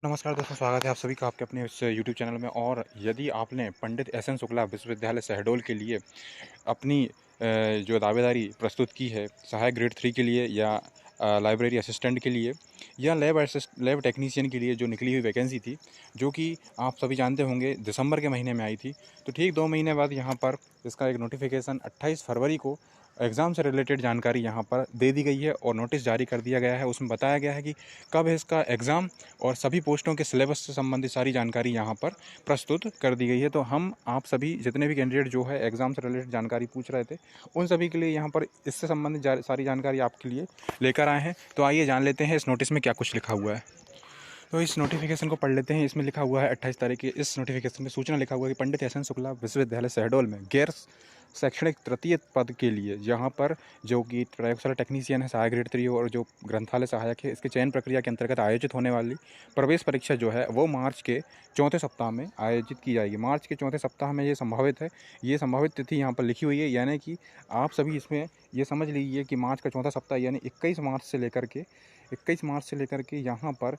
नमस्कार दोस्तों, स्वागत है आप सभी का आपके अपने इस यूट्यूब चैनल में। और यदि आपने पंडित एस एन शुक्ला विश्वविद्यालय शहडोल के लिए अपनी जो दावेदारी प्रस्तुत की है, सहायक ग्रेड 3 के लिए या लाइब्रेरी असिस्टेंट के लिए या लैब टेक्नीशियन के लिए जो निकली हुई वैकेंसी थी, जो कि आप सभी जानते होंगे दिसंबर के महीने में आई थी, तो ठीक 2 महीने बाद यहाँ पर इसका एक नोटिफिकेशन 28 फरवरी को एग्ज़ाम से रिलेटेड जानकारी यहाँ पर दे दी गई है और नोटिस जारी कर दिया गया है। उसमें बताया गया है कि कब है इसका एग्ज़ाम और सभी पोस्टों के सिलेबस से संबंधित सारी जानकारी यहाँ पर प्रस्तुत कर दी गई है। तो हम आप सभी जितने भी कैंडिडेट जो है एग्ज़ाम से रिलेटेड जानकारी पूछ रहे थे, उन सभी के लिए यहाँ पर इससे संबंधित सारी जानकारी आपके लिए लेकर आए हैं। तो आइए जान लेते हैं इस नोटिस में क्या कुछ लिखा हुआ है। तो इस नोटिफिकेशन को पढ़ लेते हैं। इसमें लिखा हुआ है 28 तारीख की इस नोटिफिकेशन में सूचना लिखा हुआ है कि पंडित एस एन शुक्ला विश्वविद्यालय शहडोल में गैर शैक्षणिक तृतीय पद के लिए यहाँ पर जो कि प्रयोगशाला टेक्नीशियन है, सहायक ग्रेड 3 और जो ग्रंथालय सहायक है, इसके चयन प्रक्रिया के अंतर्गत आयोजित होने वाली प्रवेश परीक्षा जो है वो मार्च के चौथे सप्ताह में आयोजित की जाएगी। मार्च के चौथे सप्ताह में ये संभावित है। ये संभावित तिथि यहाँ पर लिखी हुई है, यानी कि आप सभी इसमें ये समझ लीजिए कि मार्च का चौथा सप्ताह यानी 21 मार्च से लेकर के यहाँ पर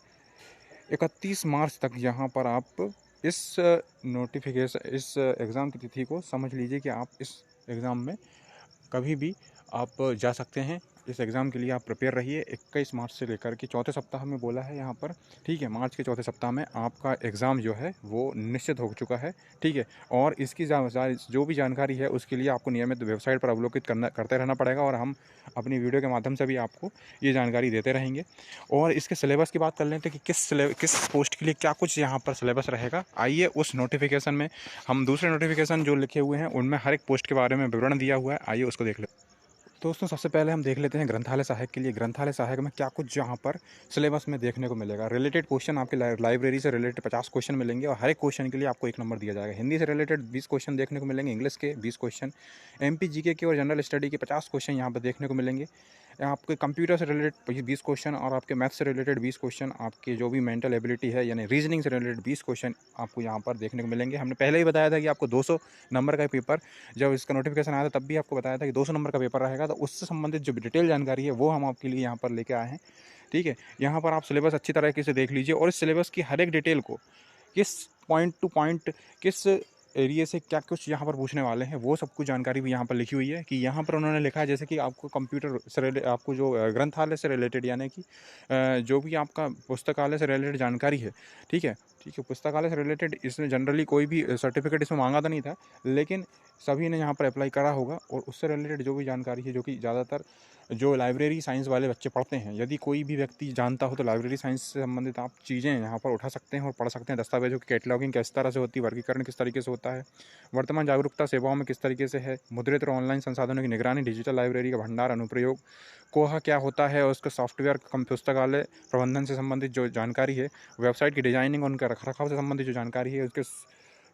31 मार्च तक यहाँ पर आप इस इस एग्ज़ाम की तिथि को समझ लीजिए कि आप इस एग्ज़ाम में कभी भी आप जा सकते हैं। इस एग्ज़ाम के लिए आप प्रिपेयर रहिए। 21 मार्च से लेकर के चौथे सप्ताह में बोला है यहाँ पर, ठीक है। मार्च के चौथे सप्ताह में आपका एग्ज़ाम जो है वो निश्चित हो चुका है, ठीक है। और इसकी जो भी जानकारी है उसके लिए आपको नियमित वेबसाइट पर अवलोकित करते रहना पड़ेगा और हम अपनी वीडियो के माध्यम से भी आपको ये जानकारी देते रहेंगे। और इसके सिलेबस की बात कर लेते हैं कि किस पोस्ट के लिए क्या कुछ यहाँ पर सिलेबस रहेगा। आइए उस नोटिफिकेशन में, हम दूसरे नोटिफिकेशन जो लिखे हुए हैं उनमें हर एक पोस्ट के बारे में विवरण दिया हुआ है, आइए उसको देख लेते हैं। दोस्तों, सबसे पहले हम देख लेते हैं ग्रंथालय सहायक के लिए। ग्रंथालय सहायक में क्या कुछ यहाँ पर सिलेबस में देखने को मिलेगा। रिलेटेड क्वेश्चन आपके लाइब्रेरी से रिलेटेड 50 क्वेश्चन मिलेंगे और हर एक क्वेश्चन के लिए आपको 1 नंबर दिया जाएगा। हिंदी से रिलेटेड 20 क्वेश्चन देखने को मिलेंगे, इंग्लिश के 20 क्वेश्चन, एमपी जीके के और जनरल स्टडी के 50 क्वेश्चन यहाँ पर देखने को मिलेंगे। आपके कंप्यूटर से रिलेटेड 20 क्वेश्चन और आपके मैथ्स से रिलेटेड 20 क्वेश्चन, आपके जो भी मेंटल एबिलिटी है यानी रीजनिंग से रिलेटेड 20 क्वेश्चन आपको यहाँ पर देखने को मिलेंगे। हमने पहले ही बताया था कि आपको 200 नंबर का पेपर, जब इसका नोटिफिकेशन आया था तब भी आपको बताया था कि 200 नंबर का पेपर रहेगा। तो उससे संबंधित जो डिटेल जानकारी है वो हम आपके लिए यहाँ पर लेके आए हैं, ठीक है। यहाँ पर आप सिलेबस अच्छी तरीके से देख लीजिए और इस सिलेबस की हर एक डिटेल को किस पॉइंट टू पॉइंट, किस एरिया से क्या कुछ यहाँ पर पूछने वाले हैं, वो सब कुछ जानकारी भी यहाँ पर लिखी हुई है। कि यहाँ पर उन्होंने लिखा है जैसे कि आपको कंप्यूटर से आपको जो ग्रंथालय से रिलेटेड यानी कि जो भी आपका पुस्तकालय से रिलेटेड जानकारी है, ठीक है, ठीक है। पुस्तकालय से रिलेटेड इसमें जनरली कोई भी सर्टिफिकेट इसमें मांगा तो नहीं था, लेकिन सभी ने यहाँ पर अप्लाई करा होगा और उससे रिलेटेड जो भी जानकारी है, जो कि ज़्यादातर जो लाइब्रेरी साइंस वाले बच्चे पढ़ते हैं, यदि कोई भी व्यक्ति जानता हो तो लाइब्रेरी साइंस से संबंधित आप चीज़ें यहाँ पर उठा सकते हैं और पढ़ सकते हैं। दस्तावेजों की कैटलॉगिंग किस तरह से होती है, वर्गीकरण किस तरीके से होता है, वर्तमान जागरूकता सेवाओं में किस तरीके से है, मुद्रित और ऑनलाइन संसाधनों की निगरानी, डिजिटल लाइब्रेरी का भंडार अनुप्रयोग, कोहा क्या होता है और उसका सॉफ्टवेयर, कम पुस्तकालय प्रबंधन से संबंधित जो जानकारी है, वेबसाइट की डिजाइनिंग और उनका रखरखाव से संबंधित जो जानकारी है, उसके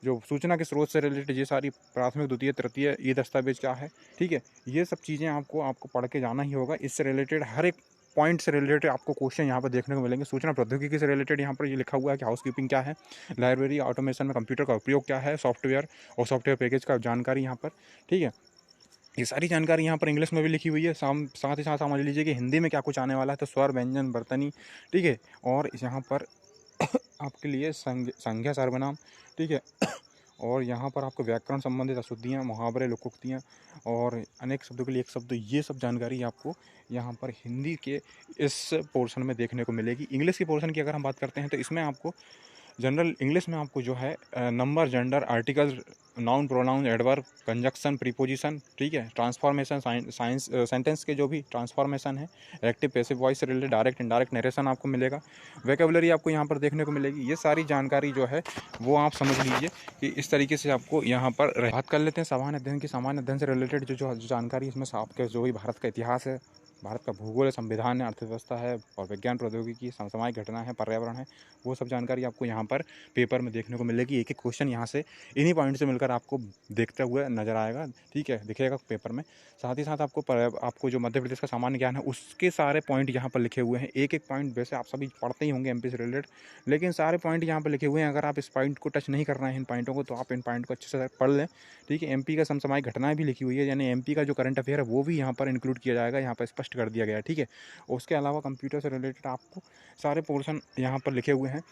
जो सूचना के स्रोत से रिलेटेड ये सारी प्राथमिक, द्वितीय, तृतीय ये दस्तावेज क्या है, ठीक है। ये सब चीज़ें आपको पढ़ के जाना ही होगा। इससे रिलेटेड हर एक पॉइंट से रिलेटेड आपको क्वेश्चन यहाँ पर देखने को मिलेंगे। सूचना प्रौद्योगिकी से रिलेटेड यहाँ पर ये लिखा हुआ है कि हाउसकीपिंग क्या है, लाइब्रेरी ऑटोमेशन में कंप्यूटर का उपयोग क्या है, सॉफ्टवेयर और सॉफ्टवेयर पैकेज का जानकारी यहाँ पर, ठीक है। ये सारी जानकारी यहाँ पर इंग्लिश में भी लिखी हुई है। साथ ही साथ समझ लीजिए कि हिंदी में क्या कुछ आने वाला है। तो स्वर, व्यंजन, बर्तनी, ठीक है। और यहाँ पर आपके लिए संज्ञा सर्वनाम, ठीक है। और यहाँ पर आपको व्याकरण संबंधित अशुद्धियाँ, मुहावरे, लोकोक्तियाँ और अनेक शब्दों के लिए एक शब्द, ये सब जानकारी आपको यहाँ पर हिंदी के इस पोर्शन में देखने को मिलेगी। इंग्लिश के पोर्शन की अगर हम बात करते हैं तो इसमें आपको जनरल इंग्लिश में आपको जो है number, gender, article, noun, pronoun, adverb, conjunction, preposition, ठीक है, ट्रांसफॉर्मेशन, साइंस, सेंटेंस के जो भी ट्रांसफॉर्मेशन है, एक्टिव पैसिव वॉइस से रिलेटेड डायरेक्ट इनडायरेक्ट नरेशन आपको मिलेगा। वोकैबुलरी आपको यहाँ पर देखने को मिलेगी। ये सारी जानकारी जो है वो आप समझ लीजिए कि इस तरीके से आपको यहाँ पर बात कर लेते हैं सामान्य अध्ययन की। सामान्य अध्ययन से रिलेटेड जो जानकारी इसमें आपके जो भी भारत का इतिहास है, भारत का भूगोल है, संविधान है, अर्थव्यवस्था है और विज्ञान प्रौद्योगिकी, समसामयिक घटना है, पर्यावरण है, वो सब जानकारी आपको यहाँ पर पेपर में देखने को मिलेगी। एक एक क्वेश्चन यहाँ से इन्हीं पॉइंट से मिलकर आपको देखते हुए नजर आएगा, ठीक है, दिखेगा पेपर में। साथ ही साथ आपको जो मध्य प्रदेश का सामान्य ज्ञान है उसके सारे पॉइंट यहाँ पर लिखे हुए हैं। एक एक पॉइंट वैसे आप सभी पढ़ते ही होंगे एमपी से रिलेटेड, लेकिन सारे पॉइंट यहाँ पर लिखे हुए हैं। अगर आप इस पॉइंट को टच नहीं कर रहे हैं इन पॉइंटों को, तो आप इन पॉइंट को अच्छे से पढ़ लें, ठीक है। एमपी का समसामयिक घटनाएं भी लिखी हुई है, यानी एमपी का जो करंट अफेयर है वो भी यहाँ पर इंक्लूड किया जाएगा। यहाँ पर स्पष्ट स्पष्ट कर दिया गया है, ठीक है। उसके अलावा कंप्यूटर से रिलेटेड आपको सारे पोर्शन यहाँ पर लिखे हुए हैं।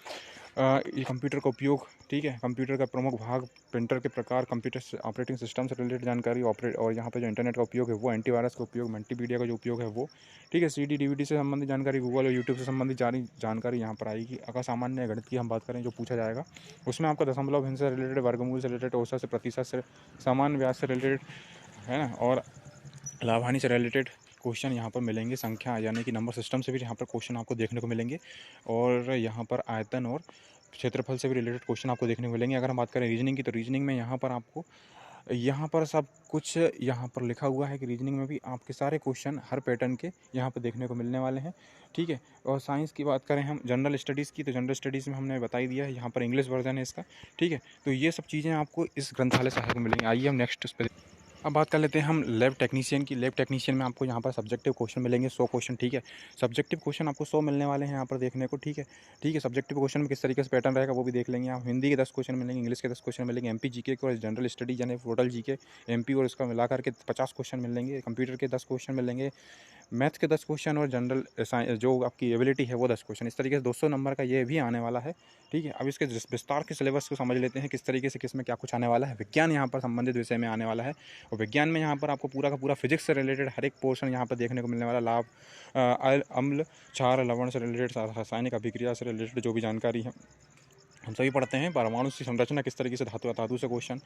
ये कंप्यूटर का उपयोग, ठीक है, कंप्यूटर का प्रमुख भाग, प्रिंटर के प्रकार, कंप्यूटर से ऑपरेटिंग सिस्टम से रिलेटेड जानकारी, और यहाँ पे जो इंटरनेट का उपयोग है वो, एंटीवायरस का उपयोग, मल्टीमीडिया का जो उपयोग है वो, ठीक है, CD DVD से संबंधित जानकारी, गूगल और यूट्यूब से संबंधित जानकारी यहाँ पर आएगी। अगर सामान्य गणित की हम बात करें जो पूछा जाएगा, उसमें आपका दशमलव भिन्न से रिलेटेड, वर्गमूल से रिलेटेड, औसत से, प्रतिशत से, सामान्य व्यास से रिलेटेड, है ना, और लाभ हानि से रिलेटेड क्वेश्चन यहाँ पर मिलेंगे। संख्या यानी कि नंबर सिस्टम से भी यहाँ पर क्वेश्चन आपको देखने को मिलेंगे, और यहाँ पर आयतन और क्षेत्रफल से भी रिलेटेड क्वेश्चन आपको देखने को मिलेंगे। अगर हम बात करें रीजनिंग की, तो रीजनिंग में यहाँ पर आपको यहाँ पर सब कुछ यहाँ पर लिखा हुआ है कि रीजनिंग में भी आपके सारे क्वेश्चन हर पैटर्न के यहाँ पर देखने को मिलने वाले हैं, ठीक है। और साइंस की बात करें हम, जनरल स्टडीज़ की, तो जनरल स्टडीज़ में हमने बता ही दिया है, यहाँ पर इंग्लिश वर्जन है इसका, ठीक है। तो ये सब चीज़ें आपको इस ग्रंथालय सहायक में मिलेंगी। आइए हम नेक्स्ट उस पर अब बात कर लेते हैं हम लैब टेक्नीशियन की। लैब टेक्नीशियन में आपको यहाँ पर सब्जेक्टिव क्वेश्चन मिलेंगे 100 क्वेश्चन, ठीक है। सब्जेक्टिव क्वेश्चन आपको 100 मिलने वाले हैं यहाँ पर देखने को, ठीक है। ठीक है, सब्जेक्टिव क्वेश्चन में किस तरीके से पैटर्न रहेगा वो भी देख लेंगे आप। हिंदी के 10 क्वेश्चन मिलेंगे, इंग्लिश के 10 क्वेश्चन मिलेंगे, MP GK के और जनरल स्टडी यानी टोटल GK MP और इसका मिला करके 50 क्वेश्चन मिलेंगे, कंप्यूटर के 10 क्वेश्चन मिलेंगे, मैथ के 10 क्वेश्चन और जनरल जो आपकी एबिलिटी है वो 10 क्वेश्चन। इस तरीके से 200 नंबर का ये भी आने वाला है, ठीक है। अब इसके विस्तार के सिलेबस को समझ लेते हैं किस तरीके से, किस में क्या कुछ आने वाला है। विज्ञान यहाँ पर संबंधित विषय में आने वाला है, और विज्ञान में यहाँ पर आपको पूरा का पूरा फिजिक्स से रिलेटेड हर एक पोर्शन यहाँ पर देखने को मिलने वाला। लाभ, अम्ल, क्षार, लवण से रिलेटेड, रासायनिक अभिक्रिया से रिलेटेड जो भी जानकारी है हम सभी पढ़ते हैं। परमाणु की संरचना किस तरीके से, धातु से क्वेश्चन,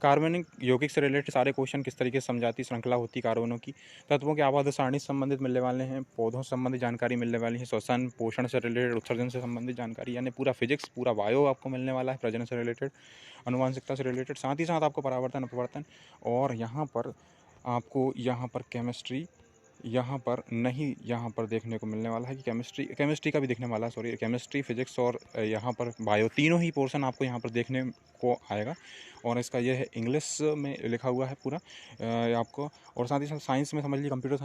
कार्बनिक यौगिक से रिलेटेड सारे क्वेश्चन किस तरीके से समझाती श्रृंखला होती कार्बनों की, तत्वों के आबाद सारणी से संबंधित मिलने वाले हैं, पौधों से संबंधित जानकारी मिलने वाली है, श्वसन पोषण से रिलेटेड, उत्सर्जन से संबंधित जानकारी, यानी पूरा फिजिक्स, पूरा बायो आपको मिलने वाला है, प्रजनन से रिलेटेड, अनुवांशिकता से रिलेटेड, साथ ही साथ आपको परावर्तन, अपवर्तन, और यहाँ पर आपको यहाँ पर केमिस्ट्री यहाँ पर नहीं, यहाँ पर देखने को मिलने वाला है कि केमिस्ट्री का भी देखने वाला है, सॉरी, केमिस्ट्री, फिजिक्स और यहाँ पर बायो, तीनों ही पोर्शन आपको यहाँ पर देखने को आएगा। और इसका ये है इंग्लिश में लिखा हुआ है पूरा आपको। और साथ ही साथ साइंस में समझ लीजिए, कंप्यूटर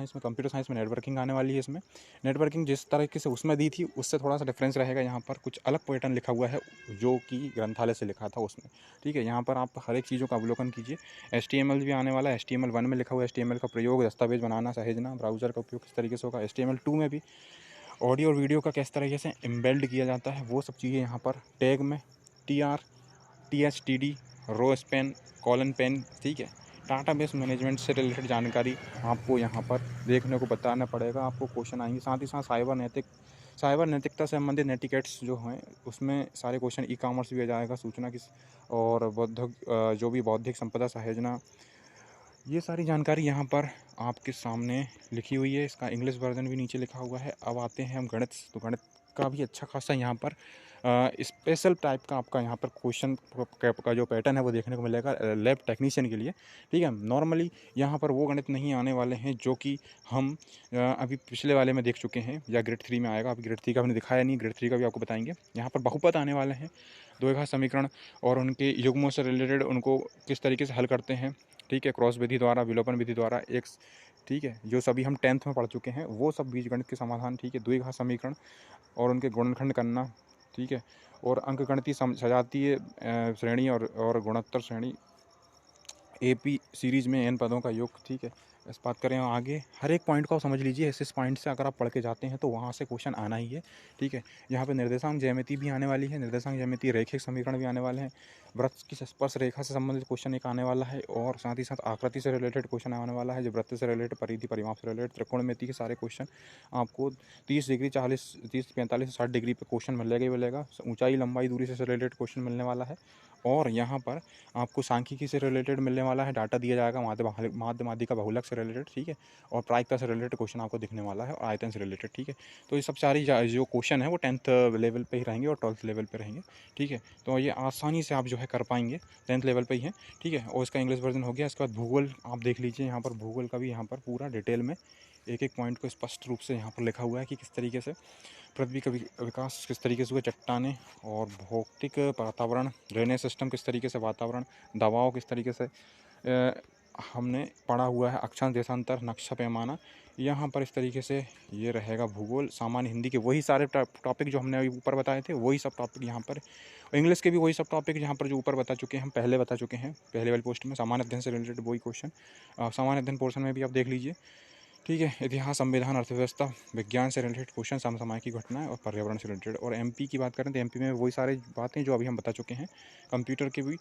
साइंस में नेटवर्किंग आने वाली है। इसमें नेटवर्किंग जिस तरीके से उसमें दी थी उससे थोड़ा सा डिफरेंस रहेगा, यहाँ पर कुछ अलग पैटर्न लिखा हुआ है जो कि ग्रंथालय से लिखा था उसमें, ठीक है। यहाँ पर आप हर एक चीज़ों का अवलोकन कीजिए। HTML भी आने वाला है, HTML 1 में लिखा हुआ है HTML का प्रयोग, दस्तावेज बनाना, सहेजना, ब्राउज़र का उपयोग किस तरीके से होगा। HTML 2 में भी ऑडियो और वीडियो का किस तरीके से एम्बेल्ड किया जाता है वो सब चीज़ें यहाँ पर। टैग में TR, THTD, row span, col span, ठीक है। डाटाबेस मैनेजमेंट से रिलेटेड जानकारी आपको यहाँ पर देखने को बताना पड़ेगा, आपको क्वेश्चन आएंगे। साथ ही साथ साइबर नैतिकता से संबंधित नेटिकेट्स जो हैं उसमें सारे क्वेश्चन, ई-कॉमर्स भी आ जाएगा, सूचना किस और जो भी बौद्धिक संपदा सहेजना, ये सारी जानकारी यहाँ पर आपके सामने लिखी हुई है। इसका इंग्लिश वर्जन भी नीचे लिखा हुआ है। अब आते हैं हम गणित, तो गणित का भी अच्छा खासा यहाँ पर स्पेशल टाइप का आपका यहाँ पर क्वेश्चन का जो पैटर्न है वो देखने को मिलेगा लैब टेक्नीशियन के लिए, ठीक है। नॉर्मली यहाँ पर वो गणित नहीं आने वाले हैं जो कि हम अभी पिछले वाले में देख चुके हैं, या ग्रेड 3 में आएगा। अभी ग्रेड 3 का हमने दिखाया नहीं, ग्रेड 3 का भी आपको बताएंगे। यहाँ पर बहुपद आने वाले हैं, द्विघात समीकरण और उनके युग्मों से रिलेटेड उनको किस तरीके से हल करते हैं, ठीक है, क्रॉस विधि द्वारा, विलोपन विधि द्वारा, एक्स, ठीक है, जो सभी हम 10th में पढ़ चुके हैं वो सब बीजगणित के समाधान, ठीक है। द्विघात समीकरण और उनके गुणनखंड करना, ठीक है, और अंकगणितीय सजातीय श्रेणी और गुणोत्तर श्रेणी, AP सीरीज़ में n पदों का योग, ठीक है। इस बात करें आगे, हर एक पॉइंट को आप समझ लीजिए। इस पॉइंट से अगर आप पढ़ के जाते हैं तो वहाँ से क्वेश्चन आना ही है, ठीक है। यहाँ पे निर्देशांक ज्यामिति भी आने वाली है, निर्देशांक ज्यामिति, रैखिक समीकरण भी आने वाले हैं, वृत्त की स्पर्श रेखा से संबंधित क्वेश्चन एक आने वाला है, और साथ ही साथ आकृति से रिलेटेड क्वेश्चन आने वाला है, जो वृत्त से रिलेटेड, परिधि परिमाप से रिलेटेड, त्रिकोणमिति के सारे क्वेश्चन आपको 30 डिग्री, 40, 30, 45 से 60 डिग्री पे क्वेश्चन मिलेगा ही मिलेगा। ऊंचाई, लंबाई, दूरी से रिलेटेड क्वेश्चन मिलने वाला है। और यहाँ पर आपको सांख्यिकी से रिलेटेड मिलने वाला है, डाटा दिया जाएगा, माध्य माध्यिका बहुलक से रिलेटेड, ठीक है, और प्रायिकता से रिलेटेड क्वेश्चन आपको दिखने वाला है, और आयतन से रिलेटेड, ठीक है। तो ये सब सारी जो क्वेश्चन है वो 10th लेवल पे ही रहेंगे और 12th लेवल पे रहेंगे, ठीक है। तो ये आसानी से आप जो है कर पाएंगे, 10th लेवल पे ही है, ठीक है। और इसका इंग्लिश वर्जन हो गया। इसके बाद भूगोल आप देख लीजिए, यहाँ पर भूगोल का भी यहाँ पर पूरा डिटेल में एक एक पॉइंट को स्पष्ट रूप से यहाँ पर लिखा हुआ है कि किस तरीके से पृथ्वी का विकास किस तरीके से हुआ, चट्टानें और भौतिक वातावरण, ड्रेनेज सिस्टम किस तरीके से, वातावरण, दबाव किस तरीके से हमने पढ़ा हुआ है, अक्षांश, देशांतर, नक्शा, पैमाना, यहाँ पर इस तरीके से ये रहेगा भूगोल। सामान्य हिंदी के वही सारे टॉपिक जो हमने अभी ऊपर बताए थे, वही सब टॉपिक यहाँ पर, इंग्लिश के भी वही सब टॉपिक यहाँ पर जो ऊपर बता चुके हैं, हम पहले बता चुके हैं पहले वाली पोस्ट में। सामान्य अध्ययन से रिलेटेड वही क्वेश्चन सामान्य अध्ययन पोर्शन में भी आप देख लीजिए, ठीक है। इतिहास, संविधान, अर्थव्यवस्था, विज्ञान से रिलेटेड क्वेश्चन, समसामयिक घटनाएं और पर्यावरण से रिलेटेड। और एमपी की बात करें तो एमपी में वही सारी बातें जो अभी हम बता चुके हैं। कंप्यूटर के भी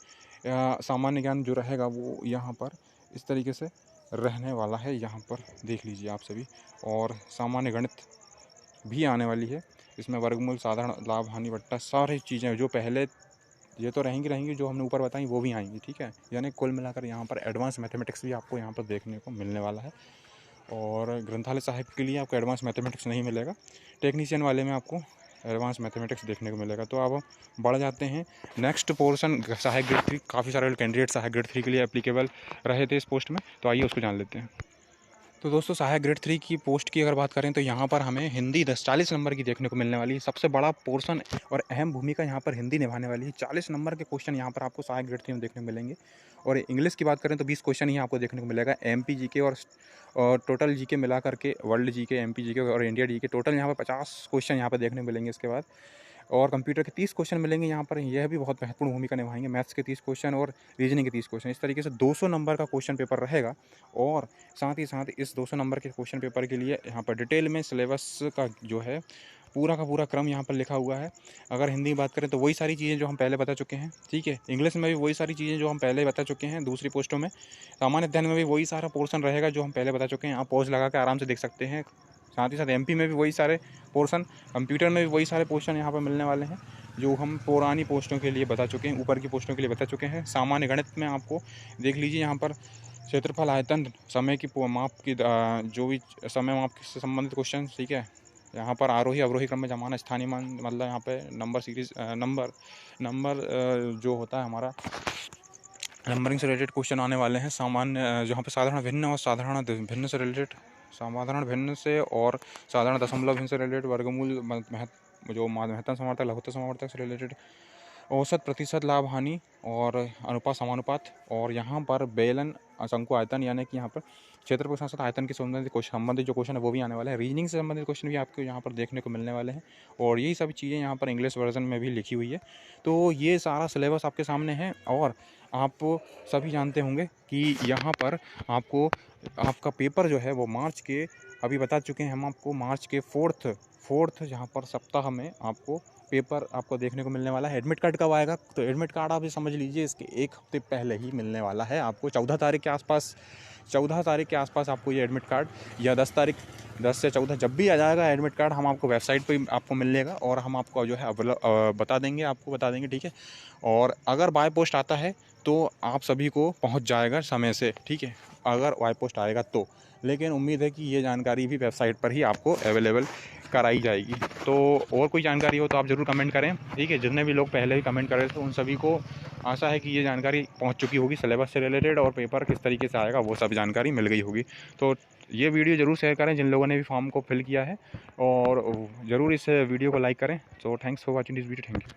सामान्य ज्ञान जो रहेगा वो यहाँ पर इस तरीके से रहने वाला है, यहाँ पर देख लीजिए आप सभी। और सामान्य गणित भी आने वाली है, इसमें वर्गमूल, साधारण लाभ, हानि, बट्टा, सारी चीज़ें जो पहले ये तो रहेंगी जो हमने ऊपर बताई वो भी आएंगी। ठीक है, यानी कुल मिलाकर यहाँ पर एडवांस मैथमेटिक्स भी आपको यहाँ पर देखने को मिलने वाला है। और ग्रंथालय साहिब के लिए आपको एडवांस मैथमेटिक्स नहीं मिलेगा, टेक्नीशियन वाले में आपको एडवांस मैथमेटिक्स देखने को मिलेगा। तो अब बढ़ जाते हैं नेक्स्ट पोर्शन, सहायक ग्रेड 3। काफ़ी सारे कैंडिडेट सहायक ग्रेड 3 के लिए एप्लीकेबल रहे थे इस पोस्ट में, तो आइए उसको जान लेते हैं। तो दोस्तों सहायक ग्रेड 3 की पोस्ट की अगर बात करें तो यहाँ पर हमें हिंदी 40 नंबर की देखने को मिलने वाली है। सबसे बड़ा पोर्शन और अहम भूमिका यहाँ पर हिंदी निभाने वाली है। 40 नंबर के क्वेश्चन यहाँ पर आपको सहायक ग्रेड 3 में देखने को मिलेंगे। और इंग्लिश की बात करें तो 20 क्वेश्चन ही आपको देखने को मिलेगा। एमपी जीके और टोटल जीके मिला करके, वर्ल्ड जीके, एमपी जीके और इंडिया जीके, टोटल यहाँ पर 50 क्वेश्चन यहाँ पर देखने को मिलेंगे। इसके बाद और कंप्यूटर के 30 क्वेश्चन मिलेंगे यहाँ पर, यह भी बहुत महत्वपूर्ण भूमिका निभाएंगे। मैथ्स के 30 क्वेश्चन और रीजनिंग के 30 क्वेश्चन, इस तरीके से 200 नंबर का क्वेश्चन पेपर रहेगा। और साथ ही साथ इस 200 नंबर के क्वेश्चन पेपर के लिए यहाँ पर डिटेल में सिलेबस का जो है पूरा का पूरा क्रम यहाँ पर लिखा हुआ है। अगर हिंदी में बात करें तो वही सारी चीज़ें जो हम पहले बता चुके हैं। ठीक है, इंग्लिश में भी वही सारी चीज़ें जो हम पहले बता चुके हैं दूसरी पोस्टों में। सामान्य अध्ययन में भी वही सारा पोर्शन रहेगा जो हम पहले बता चुके हैं, आप पॉज लगा कर आराम से देख सकते हैं। साथ ही साथ एमपी में भी वही सारे पोर्शन, कंप्यूटर में भी वही सारे पोर्शन यहाँ पर मिलने वाले हैं जो हम पुरानी पोस्टों के लिए बता चुके हैं, ऊपर की पोस्टों के लिए बता चुके हैं। सामान्य गणित में आपको देख लीजिए यहाँ पर क्षेत्रफल, आयतन, समय की माप की जो भी समय माप से संबंधित क्वेश्चन। ठीक है, यहाँ पर आरोही अवरोही क्रम में जमाना, स्थानीय मान, मतलब यहाँ पे नंबर सीरीज, नंबर जो होता है हमारा नंबरिंग से रिलेटेड क्वेश्चन आने वाले हैं। सामान्य जहाँ पे साधारण भिन्न और साधारण भिन्न से रिलेटेड, साधारण भिन्न से और साधारण दशमलव भिन्न से रिलेटेड, वर्गमूल, जो महत्तम समावर्तक, लघुत्तम समावर्तक से रिलेटेड, औसत, प्रतिशत, लाभ, हानि और अनुपात, समानुपात। और यहाँ पर बेलन, शंकु, आयतन, यानी कि यहाँ पर क्षेत्र के साथ साथ आयतन के संबंधित जो क्वेश्चन है वो भी आने वाला है। रीजनिंग से संबंधित क्वेश्चन भी आपको यहाँ पर देखने को मिलने वाले हैं। और यही सभी चीज़ें यहाँ पर इंग्लिश वर्जन में भी लिखी हुई है। तो ये सारा सिलेबस आपके सामने है। और आप सभी जानते होंगे कि यहाँ पर आपको आपका पेपर जो है वो मार्च के, अभी बता चुके हैं हम आपको, मार्च के फोर्थ यहाँ पर सप्ताह में आपको पेपर आपको देखने को मिलने वाला है। एडमिट कार्ड कब आएगा, तो एडमिट कार्ड आप ये समझ लीजिए इसके एक हफ्ते पहले ही मिलने वाला है आपको। 14 तारीख के आसपास आपको ये एडमिट कार्ड, या 10 तारीख, 10 से 14 जब भी आ जाएगा एडमिट कार्ड, हम आपको वेबसाइट पे आपको मिलेगा और हम आपको जो है बता देंगे। ठीक है, और अगर बाय पोस्ट आता है तो आप सभी को पहुंच जाएगा समय से। ठीक है, अगर बाय पोस्ट आएगा तो, लेकिन उम्मीद है कि ये जानकारी भी वेबसाइट पर ही आपको अवेलेबल कराई जाएगी। तो और कोई जानकारी हो तो आप ज़रूर कमेंट करें। ठीक है, जितने भी लोग पहले ही कमेंट कर रहे थे उन सभी को आशा है कि ये जानकारी पहुंच चुकी होगी, सिलेबस से रिलेटेड और पेपर किस तरीके से आएगा वो सब जानकारी मिल गई होगी। तो ये वीडियो ज़रूर शेयर करें जिन लोगों ने भी फॉर्म को फिल किया है, और ज़रूर इस वीडियो को लाइक करें। So thanks for watching this video, thank you.